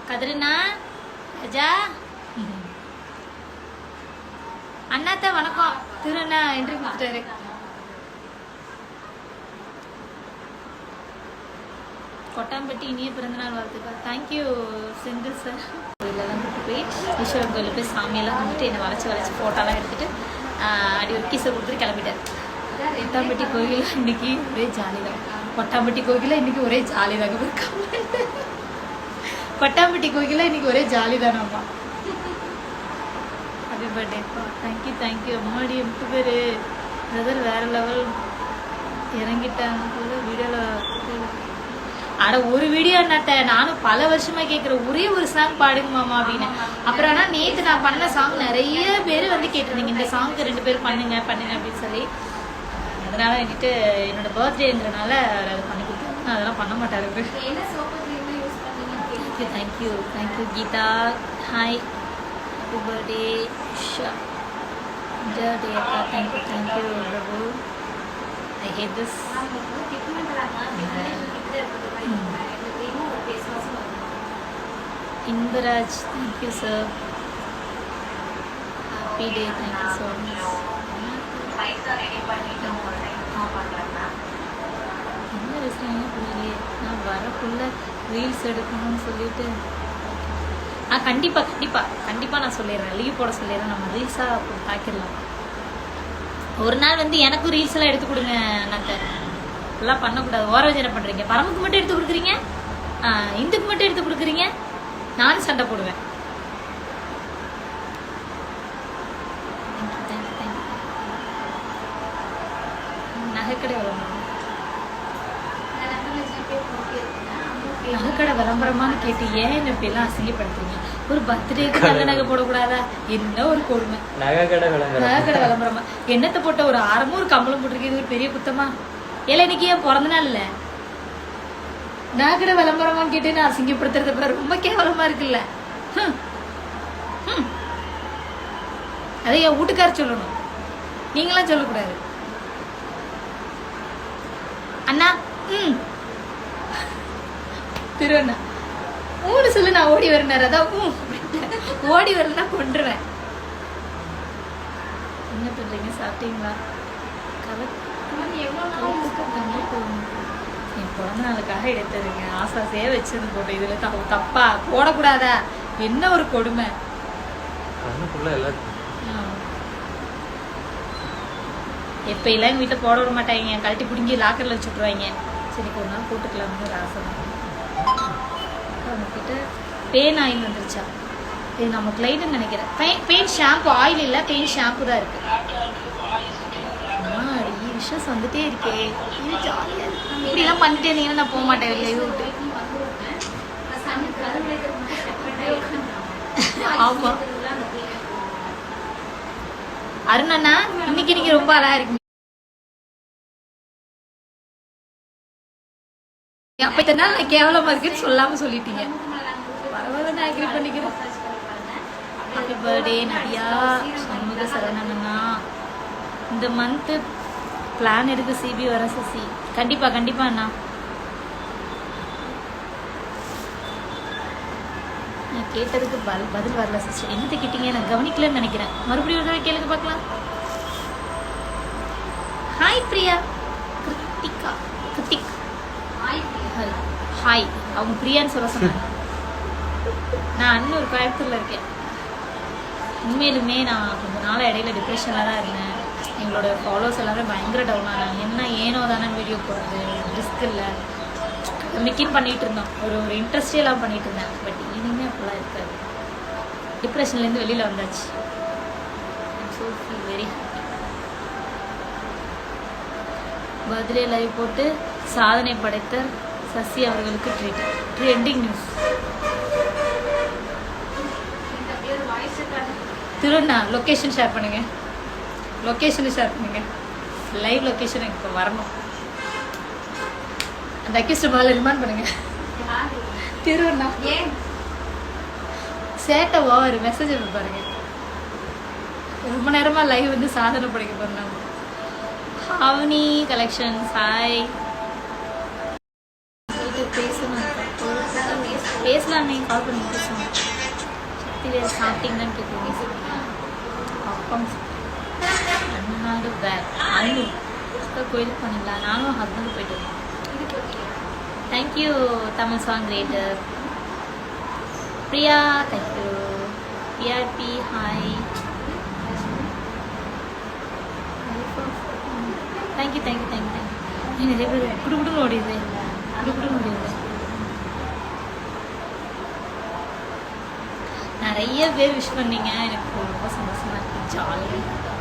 கதிரண்ணா ராஜா அண்ணாத்த வணக்கம். திருண்ணா என்று கொடுத்துட்டாரு. கொட்டாம்பட்டி இனிய பிறந்தநாள் வாழ்த்துக்கள். Thank you Senthil sir. கோயிலெல்லாம் கூப்பிட்டு போய் ஈஸ்வரன் கோயிலில் போய் சாமியெல்லாம் கும்பிட்டு என்னை வளைச்சி ஃபோட்டோலாம் எடுத்துகிட்டு அப்படி ஒரு கீஸை கொடுத்துட்டு கிளம்பிட்டார். கொட்டாம்பட்டி கோயிலில் இன்னைக்கு ஒரே ஜாலி தான். கொட்டாம்பட்டி கோயிலில் இன்னைக்கு ஒரே ஜாலி தாங்க. கொட்டாம்பட்டி கோயிலில் இன்னைக்கு ஒரே ஜாலி தானாம்மா. ஹாப்பி பர்த்டேப்பா. தேங்க்யூ. அம்மாடி 8 பேர் பிரதர் வேறு லெவல் இறங்கிட்டாங்க போல வீடியோவில். ஆட ஒரு வீடியோ என்னத்த நானும் பல வருஷமா கேட்குறேன், ஒரே ஒரு சாங் பாடுங்க மாமா அப்படின்னு. அப்புறம் ஆனால் நேற்று நான் பண்ண சாங் நிறைய பேர் வந்து கேட்டிருந்தீங்க, இந்த சாங்க்கு 2 பேர் பண்ணுங்க அப்படின்னு சொல்லி. அதனால வந்துட்டு என்னோட பர்த்டேங்கிறனால அதை பண்ணி கொடுத்தேன். நான் அதெல்லாம் பண்ண மாட்டாரு. Thank you Geetha. Hi happy birthday ஷா டே அக்கா. Thank you Prabhu. I hate this. Inbaraj thank you sir. Happy day. Thank you so much. என்ன பேசுகிறீங்க புரியலையே. நான் வரக்குள்ள ரீல்ஸ் எடுக்கணும்னு சொல்லிட்டு கண்டிப்பாக நான் சொல்லிடுறேன். லீவ் போட சொல்லிடுறேன். நம்ம ரீல்ஸாக தாக்கிடலாம். ஒரு நாள் வந்து எனக்கும் ரீல்ஸ் எல்லாம் எடுத்து கொடுங்க. நாங்கள் எல்லாம் பண்ணக்கூடாது. ஓரவஜனை பண்ணுறீங்க. பரமுக்கு மட்டும் எடுத்து கொடுக்குறீங்க, இந்துக்கு மட்டும் எடுத்து கொடுக்குறீங்க. நானும் சண்டை போடுவேன். நகைக்கடை விளம்பரமானு கேட்டு ஏன் இப்படி எல்லாம் அசிங்கப்படுத்துறீங்க? ஒரு பர்த்டேக்கு நல்ல நகை போடக்கூடாதா? என்ன ஒரு கொடுமை. நகைக்கடை விளம்பரமா என்னத்தை போட்ட ஒரு ஆரமும் ஒரு கம்பளம் போட்டிருக்கு. ஒரு பெரிய குத்தமா? ஏல இன்னைக்கு ஏன் பிறந்த நாள் இல்ல? நகைக்கடை விளம்பரமான்னு கேட்டு நான் அசிங்கப்படுத்துறது ரொம்ப கேவலமா இருக்குல்ல. அதை என் வீட்டுக்கார சொல்லணும், நீங்களாம் சொல்லக்கூடாது. அண்ணா திருவண்ணா ஊன்னு சொல்லு. நான் ஓடி வரேன். அதான் ஓடி வரலன்னா கொண்டுருவேன். என்ன பண்றீங்க? சாப்பிட்டீங்களா? என் பிறந்த நாளுக்காக எடுத்ததுங்க. ஆசாசையே வச்சிருந்து போட்டேன். இதுல தப்பா போடக்கூடாதா? என்ன ஒரு கொடுமை. எப்ப எல்லாம் எங்க வீட்டுல போட விட மாட்டாங்க. கழட்டி பிடிங்கி லாக்கர்ல வச்சுட்டுருவாங்க. சரி ஒரு நாள் போட்டுக்கலாம்னு ஒரு ஆசை. அவங்ககிட்ட பேன் ஆயில் வந்துருச்சா? இது நம்ம கிளைடுன்னு நினைக்கிறேன். பெயின் ஷாம்பு ஆயில் இல்லை, பெயின் ஷாம்பு தான் இருக்கு. விஷஸ் வந்துட்டே இருக்கே. இது ஜாலியாக இருக்கு. இப்படிலாம் பண்ணிட்டே இருந்தீங்கன்னா நான் போக மாட்டேன் வெளியே விட்டு. ஆமா அருணண்ணா இன்னைக்கு நீங்க ரொம்ப அழகா இருக்கு. அப்ப இத்தனை நாள் நான் கேவலமா இருக்குன்னு சொல்லாம சொல்லிட்டீங்க. பரவாயில்ல, நான் அக்ரி பண்ணிக்கிறேன். Happy birthday Nadhiya. சண்முக சரணண்ணா. இந்த மந்த் பிளான் இருக்கு சிபி வர சசி. கண்டிப்பா அண்ணா. நான் கேட்டதுக்கு பதில் வரல சிஸ்டர். என்னத்தை கேட்டீங்க? நான் கவனிக்கலன்னு நினைக்கிறேன். மறுபடியும் ஒரு தடவை கேளுங்க பார்க்கலாம். ஹாய் பிரியா. கிருத்திக் ஹாய். அவங்க பிரியான்னு சொல்ல சொன்னாங்க. நான் அன்னூர் கோயம்புத்தூர்ல இருக்கேன். உண்மையிலுமே நான் கொஞ்ச நாள் இடையில டிப்ரெஷன்ல தான் இருந்தேன். எங்களோட ஃபாலோவர்ஸ் எல்லாரும் பயங்கர டவுன் ஆனாங்க. என்ன ஏனோ தானே வீடியோ போடுறது, ரிஸ்க் இல்லை, மிக்கின் பண்ணிட்டு இருந்தோம். ஒரு இன்ட்ரெஸ்டே எல்லாம் பண்ணிட்டு இருந்தேன். பட் இனிமே அப்படிலாம் இருக்காது. டிப்ரெஷன்லேருந்து வெளியில் வந்தாச்சு. I'm so feel very happy. Birthday live போட்டு சாதனை படைத்த சசி அவர்களுக்கு ட்ரெண்டிங் நியூஸ். திருவண்ணா லொக்கேஷன் ஷேர் பண்ணுங்க. லைவ் லொக்கேஷன் இப்போ வரணும். அந்த அக்யூஸ்ட் முதல்ல ரிமாண்ட் பண்ணுங்க. திருவண்ணா சேட்டை ஓவர் மெசேஜ் பாருங்க. ரொம்ப நேரமா லைவ் வந்து சாதனை படைக்க போறோம். ஹாவனி கலெக்ஷன்ஸ். ஹாய். பேசணும். பேசலாம், நீங்கள் கால் பண்ணி பேசுவோம். சக்திவேல் சாப்பிட்டீங்கன்னு கேட்குறீங்க. அப்பம் அண்ணாடு பேக் அண்ணு கோயிலுக்கு போனீங்களா? நானும் ஹஸ்பண்ட் போயிட்டு இருக்கோம். Thank you Tamil song greater Priya. Thank you PRP. Hi. Thank you thank you thank you thank you. நிறைய பேர் குடுக்குடுன்னு ஓடிடுது, குடுக்குடுன்னு ஓடிடுது. நிறைய பேர் விஷ் பண்ணீங்க, எனக்கு ரொம்ப சந்தோஷமா இருக்கு. ஜாலியாக